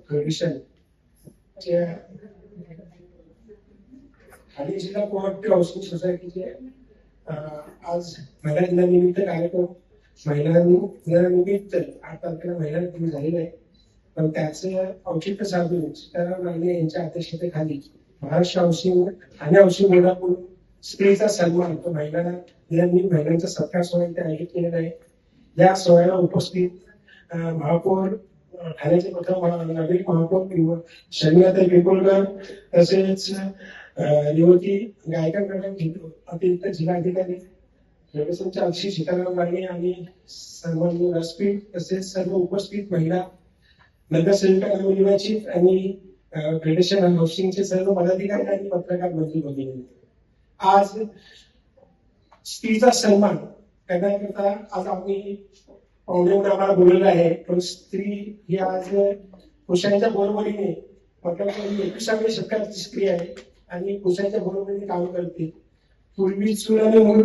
Federation Thane जिल्हा cooperative housing सोसायटीचे आज महिला दिनानिमित्त कार्यक्रम महिला दिनानिमित्त 8 तारखेला महिला दिन झालेला आहे. पण त्याचं औचित्य साधून सीताराम माने यांच्या अध्यक्षतेखाली महाराष्ट्र हाऊसिंग ठाणे हाऊसिंग बोर्डाकडून स्त्रीचा सन्मान तो दिनानिमित्त महिलांचा सत्कार सोहळा इथे आयोजित केलेला आहे. या सोहळ्याला उपस्थित महापौर ठाण्याचे प्रथम नागरिक महापौर शर्मिलाताई पिंपळकर तसेच युवती गायकवाड मॅडम अतिरिक्त जिल्हाधिकारी फेडरेशनच्या अध्यक्ष सीताराम माने आणि सन्माननीय व्यासपीठ तसेच सर्व उपस्थित महिला नगरसेविका नवनिर्वाचित आणि फेडरेशन हाऊसिंगचे सर्व पदाधिकारी आणि पत्रकार मंत्री भगिनी, आज स्त्रीचा सन्मान करण्याकरता आज आम्ही पाहुणे आम्हाला बोललेलं आहे. पण स्त्री ही आज पुरुषांच्या बरोबरीने मतलब 21व्या शतकाची स्त्री आहे आणि पुरुषांच्या बरोबरीने काम करते. पूर्वी चूल आणि मूल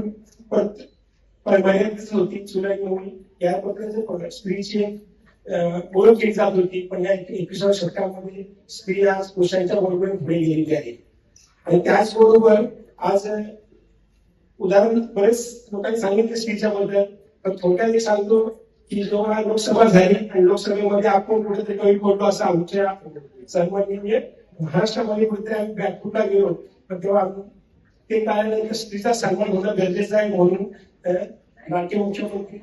मर्यादित होती. चूल आणि मूल या प्रकारचे स्त्रीची ओळख केली जात होती. पण या 21व्या शतकामध्ये स्त्री आज पुरुषांच्या बरोबरीने पुढे गेलेली आहे. आणि त्याचबरोबर आज उदाहरण बरेच लोकांनी सांगितलं स्त्रीच्या बद्दल, पण थोडक्यात सांगतो की जेव्हा लोकसभा झाली आणि लोकसभेमध्ये आपण कुठेतरी कमी पडलो असं आमच्या सन्माननीय महाराष्ट्रामध्ये कुठेतरी आम्ही बॅकफुटला गेलो. पण तेव्हा ते काळानंतर स्त्रीचा सन्मान होणं गरजेचं आहे म्हणून राज्य मुख्यमंत्री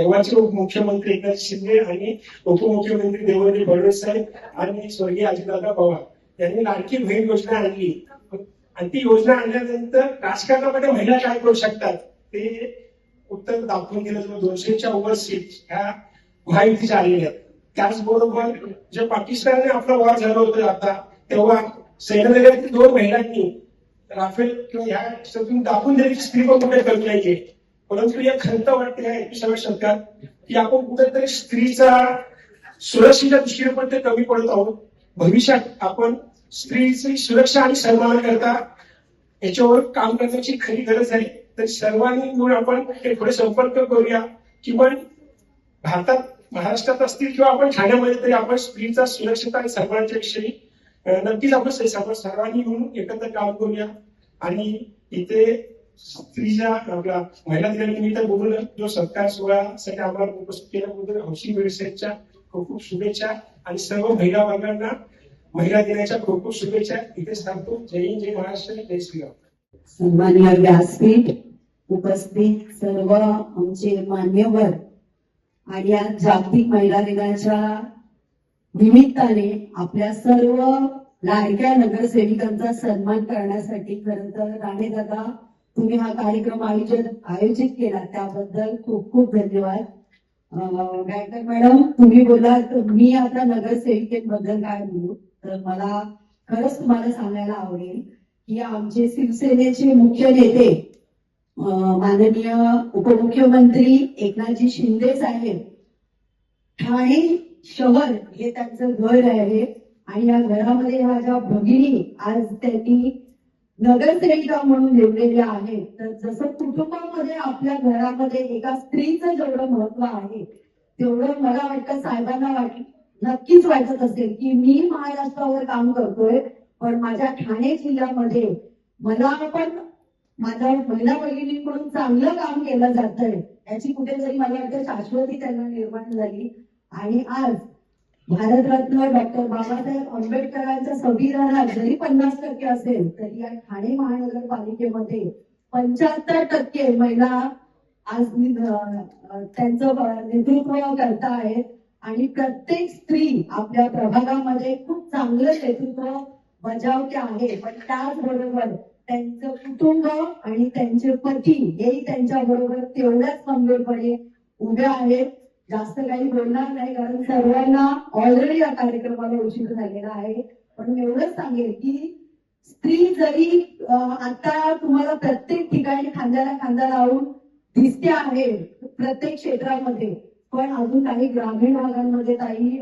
तेव्हाचे उपमुख्यमंत्री एकनाथ शिंदे आणि उपमुख्यमंत्री देवेंद्र फडणवीस साहेब आणि स्वर्गीय अजितदादा पवार यांनी लाडकी बहीण योजना आणली. आणि ती योजना आणल्यानंतर राजकारणामध्ये महिला काय करू शकतात ते उत्तर दाखवून दिलं. 200च्या वर सीट ह्या महायुतीच्या आलेल्या आहेत. त्याचबरोबर जे पाकिस्तानने आपला वार झाला होता आता, तेव्हा सैन्यदलातील 2 महिलांनी राफेल किंवा ह्या क्षेत्रातून दाखवून दिली स्त्री पण कुठे कमी नाहीये. परंतु या खंत वाटते या 21व्या शतकात की आपण कुठेतरी स्त्रीचा सुरक्षेच्या दृष्टीने पण ते कमी पडत आहोत. भविष्यात आपण स्त्रीची सुरक्षा आणि सन्मान करता याच्यावर काम करण्याची खरी गरज आहे. तर सर्वांनी मिळून आपण हे थोडे संपर्क करूया. किंवा भारतात महाराष्ट्रात असतील किंवा आपण ठाण्यामध्ये तरी आपण स्त्रीचा सुरक्षित आणि सन्मानाच्या विषयी नक्कीच आपण सर्वांनी मिळून एकत्र काम करूया. आणि इथे स्त्रीच्या आपला महिला दिनानिमित्त बोलून जो सत्कार सोहळ्यासाठी आम्हाला उपस्थित केल्याबद्दल हाऊसिंग व्यवसायाच्या खूप खूप शुभेच्छा आणि सर्व महिला वर्गांना महिला दिनाच्या खूप खूप शुभेच्छा इथे सांगतो. जय हिंद, जय महाराष्ट्र, जय श्रीराम. सन्माननीय व्यासपीठ उपस्थित सर्व आमचे मान्यवर आणि आज जागतिक महिला दिनाच्या निमित्ताने आपल्या सर्व लाडक्या नगरसेविकांचा सन्मान करण्यासाठी खरं तर राणे दादा तुम्ही हा कार्यक्रम आयोजित केला त्याबद्दल खूप खूप धन्यवाद. गायकवाड मॅडम तुम्ही बोलात मी आता नगरसेविकेबद्दल काय बोलू, तर मला खरंच तुम्हाला सांगायला आवडेल की आमचे शिवसेनेचे मुख्य नेते माननीय उपमुख्यमंत्री एकनाथजी शिंदे साहेब ठाणे शहर हे त्यांचं घर आहे. आणि या घरामध्ये माझ्या भगिनी आज त्यांनी नगरसेविका म्हणून नेमलेल्या आहेत. तर जसं कुटुंबामध्ये आपल्या घरामध्ये एका स्त्रीचं जेवढं महत्व आहे तेवढं मला वाटतं साहेबांना नक्कीच वाटत असेल की मी महाराष्ट्रावर काम करतोय पण माझ्या ठाणे जिल्ह्यामध्ये मला पण माझ्या महिला भगिनींकडून चांगलं काम केलं जातंय याची कुठेतरी मला वाटतं शाश्वती त्यांना निर्माण झाली. आणि आज भारतरत्न डॉक्टर बाबासाहेब आंबेडकरांच्या संविधानात जरी 50% असेल तरी या ठाणे महानगरपालिकेमध्ये 75% महिला आज त्यांचं नेतृत्व करतायत. आणि प्रत्येक स्त्री आपल्या प्रभागामध्ये खूप चांगलं नेतृत्व बजावते आहे. पण त्याचबरोबर त्यांचं कुटुंब आणि त्यांचे पती हेही त्यांच्या बरोबर तेवढ्याच खंबीरपणे उभे आहेत. जास्त काही बोलणार नाही कारण सर्वांना ऑलरेडी या कार्यक्रमाला उशीर झालेला आहे. पण मी एवढंच सांगेल की स्त्री जरी आता तुम्हाला प्रत्येक ठिकाणी खांद्याला खांदा लावून दिसते आहे प्रत्येक क्षेत्रामध्ये, पण अजून काही ग्रामीण भागांमध्ये काही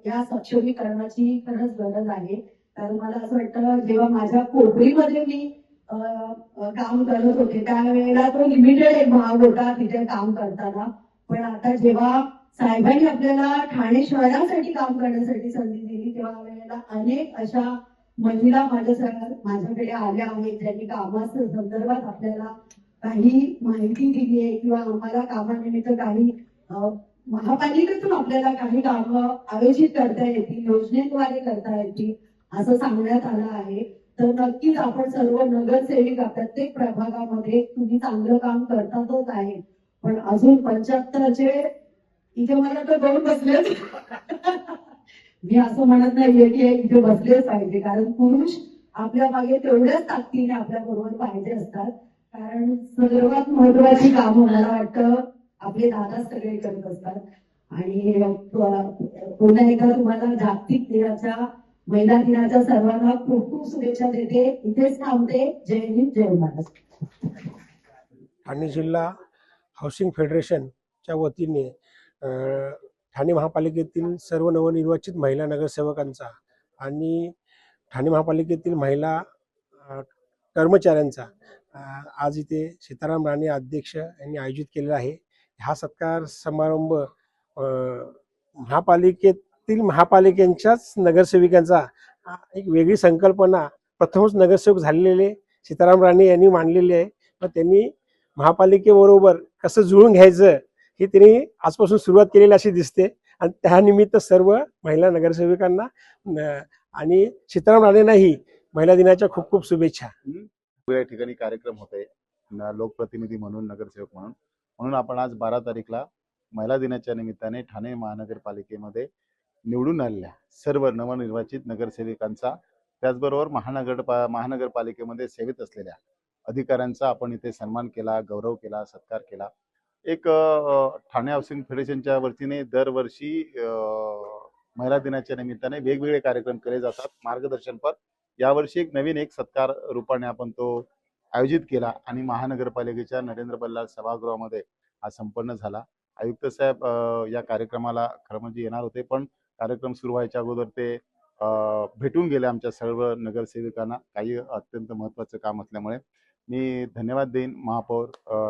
या सक्षमीकरणाची खरंच गरज आहे. कारण मला असं वाटतं जेव्हा माझ्या कोपरीमध्ये मी काम करत होते त्यावेळेला तो लिमिटेड एक भाग होता तिथे काम करताना. पण आता जेव्हा साहेबांनी आपल्याला ठाणे शहरासाठी काम करण्यासाठी संधी दिली तेव्हा वेळेला अनेक अशा महिला माझ्याकडे आल्या आहेत ज्यांनी कामाच्या संदर्भात आपल्याला काही माहिती दिली आहे किंवा आम्हाला कामानिमित्त काही महापालिकेतून आपल्याला काही कामं आयोजित करता येतील, योजनेद्वारे करता येतील असं सांगण्यात आलं आहे. तर नक्कीच आपण सर्व नगरसेविका प्रत्येक प्रभागामध्ये तुम्ही चांगलं काम करतातच आहे, पण अजून 75चे इथे मला तर 2 बसलेच. मी असं म्हणत नाहीये की इथे बसलेच पाहिजे, कारण पुरुष आपल्या मागे तेवढ्याच ताकदीने आपल्या बरोबर पाहिजे असतात. कारण सर्वात महत्वाची कामं मला वाटतं आपले दादा सगळे करत असतात. आणि पुन्हा एकदा तुम्हाला जागतिक दिनाच्या महिला दिनाच्या सर्वांना खूप खूप शुभेच्छा देते. इथेच थांबते. जय हिंद, जय महाराष्ट्र. ठाणे जिल्हा हाऊसिंग फेडरेशनच्या वतीने ठाणे महापालिकेतील सर्व नवनिर्वाचित महिला नगरसेवकांचा आणि ठाणे महापालिकेतील महिला कर्मचाऱ्यांचा आज इथे सीताराम राणे अध्यक्ष यांनी आयोजित केलेला आहे. हा सत्कार समारंभ महापालिकेच्याच नगरसेविकांचा एक वेगळी संकल्पना प्रथमच नगरसेवक झालेले सीताराम राणे यांनी मांडलेली आहे. व त्यांनी महापालिकेबरोबर कसं जुळून घ्यायचं ही त्यांनी आजपासून सुरुवात केलेली अशी दिसते. आणि त्यानिमित्त सर्व महिला नगरसेविकांना आणि सीताराम राणेंनाही महिला दिनाच्या खूप खूप शुभेच्छा. वेगळ्या ठिकाणी कार्यक्रम होते लोकप्रतिनिधी म्हणून, नगरसेवक म्हणून आपण आज 12 तारीखला महिला दिनाच्या निमित्ताने ठाणे महानगरपालिकेमध्ये निवडून आलेल्या सर्व नवनिर्वाचित नगरसेविकांचा, त्याचबरोबर महानगरपालिकेमध्ये सेवेत असलेल्या अधिकाऱ्यांचा आपण इथे सन्मान केला, गौरव केला, सत्कार केला. एक ठाणे हाऊसिंग फेडरेशनच्या वतीने दरवर्षी महिला दिनाच्या निमित्ताने वेगवेगळे कार्यक्रम केले जातात मार्गदर्शनपर. यावर्षी एक सत्कार रूपाने आपण तो आयोजित केला आणि महानगरपालिकेच्या नरेंद्र बल्लाळ सभागृहामध्ये हा संपन्न झाला. आयुक्त साहेब या कार्यक्रमाला खरं म्हणजे येणार होते, पण कार्यक्रम सुरू व्हायच्या अगोदर ते भेटून गेले आमच्या सर्व नगरसेविकांना काही अत्यंत महत्त्वाचं काम असल्यामुळे. मी धन्यवाद देईन महापौर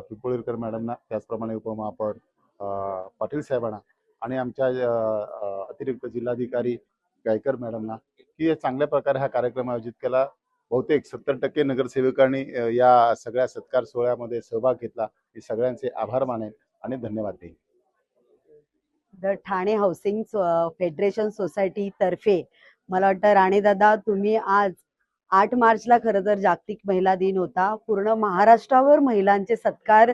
पिंपळेकर मॅडमना, त्याचप्रमाणे उपमहापौर पाटील साहेबांना आणि आमच्या अतिरिक्त जिल्हाधिकारी गायकर मॅडमना की चांगल्या प्रकारे हा कार्यक्रम आयोजित केला. बहुतेक 70% नगरसेवकांनी या सगळ्या सत्कार सोहळ्यामध्ये सहभाग घेतला. मी सगळ्यांचे आभार मानेन आणि धन्यवाद देईन. The Thane housing federation society तर्फे मला वाटतं राणेदादा तुम्ही आज 8 मार्चला खरं तर जागतिक महिला दिन होता. पूर्ण महाराष्ट्रावर महिलांचे सत्कार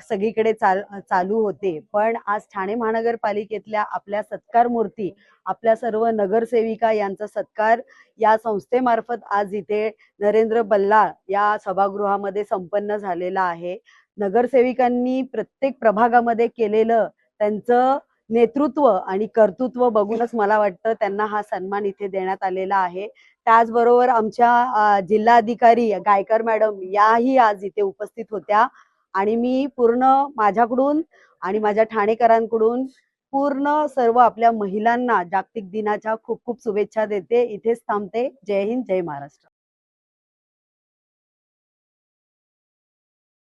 सगळीकडे चालू होते, पण आज ठाणे महानगरपालिकेतल्या आपल्या सत्कार मूर्ती, आपल्या सर्व नगरसेविका यांचा सत्कार या संस्थेमार्फत आज इथे नरेंद्र बल्लाळ या सभागृहामध्ये संपन्न झालेला आहे. नगरसेविकांनी प्रत्येक प्रभागामध्ये केलेलं त्यांचं नेतृत्व आणि कर्तृत्व बघूनच मला वाटतं त्यांना हा सन्मान इथे देण्यात आलेला आहे. त्याचबरोबर आमच्या जिल्हाधिकारी गायकर मॅडम याही आज इथे उपस्थित होत्या आणि मी पूर्ण माझ्याकडून आणि माझ्या ठाणेकरांकडून पूर्ण सर्व आपल्या महिलांना जागतिक दिनाच्या खूप खूप शुभेच्छा देते. इथेच थांबते. जय हिंद, जय महाराष्ट्र.